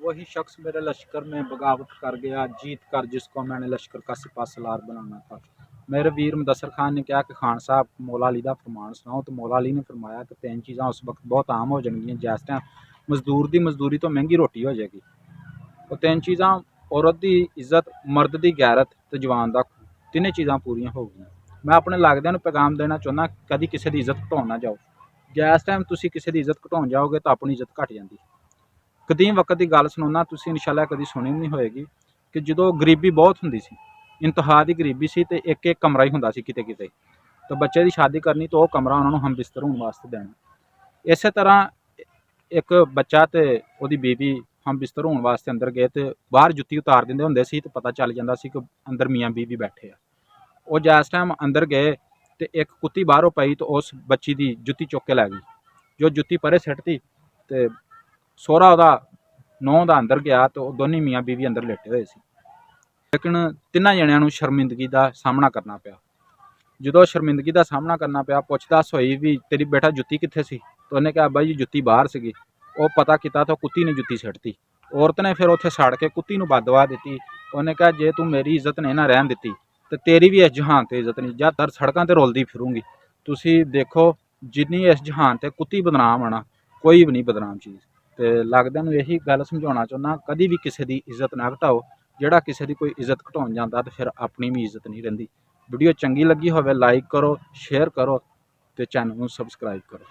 वही शख्स मेरे लश्कर में बगावत कर गया, जीत कर जिसको मैंने लश्कर का सिपा सलार बनाना था। मेरे वीर मुदस्सर खान ने कहा कि खान साहब मौला अली का फरमान सुनाओ, तो मौला अली ने फरमाया कि तीन चीज़ां उस वक्त बहुत आम हो जाएगी, जिस टाइम मजदूर की मजदूरी तो महंगी रोटी हो जाएगी। वो तीन चीज़ां औरत की इज्जत, मर्द की गैरत तो जवान का खून, तीनों चीज़ां पूरियां हो गई। मैं अपने लागदियां नूं पैगाम देना चाहुंदा, कभी किसी की इज्जत घटाउण ना जाओ। जिस टाइम तुसीं किसी की इज्जत घटाउण जाओगे तो अपनी इज्जत घट जाती। कदीम वक्त की गल सुनाना, तुसीं इंशाअल्लाह कभी सुनी नहीं होएगी कि जो गरीबी बहुत हुंदी सी, इंतहा की गरीबी सी, ते एक एक कमरा ही हुंदा सी किते किते, तो बच्चे की शादी करनी तो वह कमरा उन्होंने हम बिस्तर होने वास्ते देना। इस तरह एक बच्चा तो वो बीवी हम बिस्तर होने वास्ते अंदर गए तो बाहर जुत्ती उतार देंदे हुंदे सी, तो पता चल जाता सी कि अंदर मियाँ बीवी बैठे आ। वो जिस टाइम अंदर गए तो एक कुत्ती बाहरों पई तो उस बच्ची की जुत्ती चुक के लै गई। जो जुत्ती परे सिटती तो सोहरा ਉਹਦਾ नौं ਦਾ अंदर गया तो दोनों मियाँ बीवी अंदर लेटे हुए सी। लेकिन तिन्हां जणिਆਂ ਨੂੰ शर्मिंदगी का सामना करना पिया। जो शर्मिंदगी का सामना करना पिया, पुछताछ होई भी तेरी बेटा जुत्ती कित्थे सी, तो उन्हें कहा बाई जी जुत्ती बाहर सी। वो पता किया तो कुत्ती ने जुत्ती सिटती। औरत ने फिर उत्थे सड़ के कुत्ती नूं बददुआ दी। उन्हें कहा जे तू मेरी इज्जत नहीं ना रहन दी तो तेरी भी इस जहान ते इज्जत नहीं, जा तर सड़कों ते रुलदी फिरूंगी। तुसीं देखो जिन्नी इस जहान ते कुत्ती बदनाम आना, कोई भी नहीं बदनाम चीज़। तो लगदा नूं यही गल समझाउणा चाहुंदा, कभी भी किसी की इज्जत ना घटाओ। जिहड़ा किसी की कोई इज्जत घटाउण जांदा तो फिर अपनी भी इज्जत नहीं रहिंदी। वीडियो चंगी लगी होवे लाइक करो, शेयर करो, तो चैनल को सबसक्राइब करो।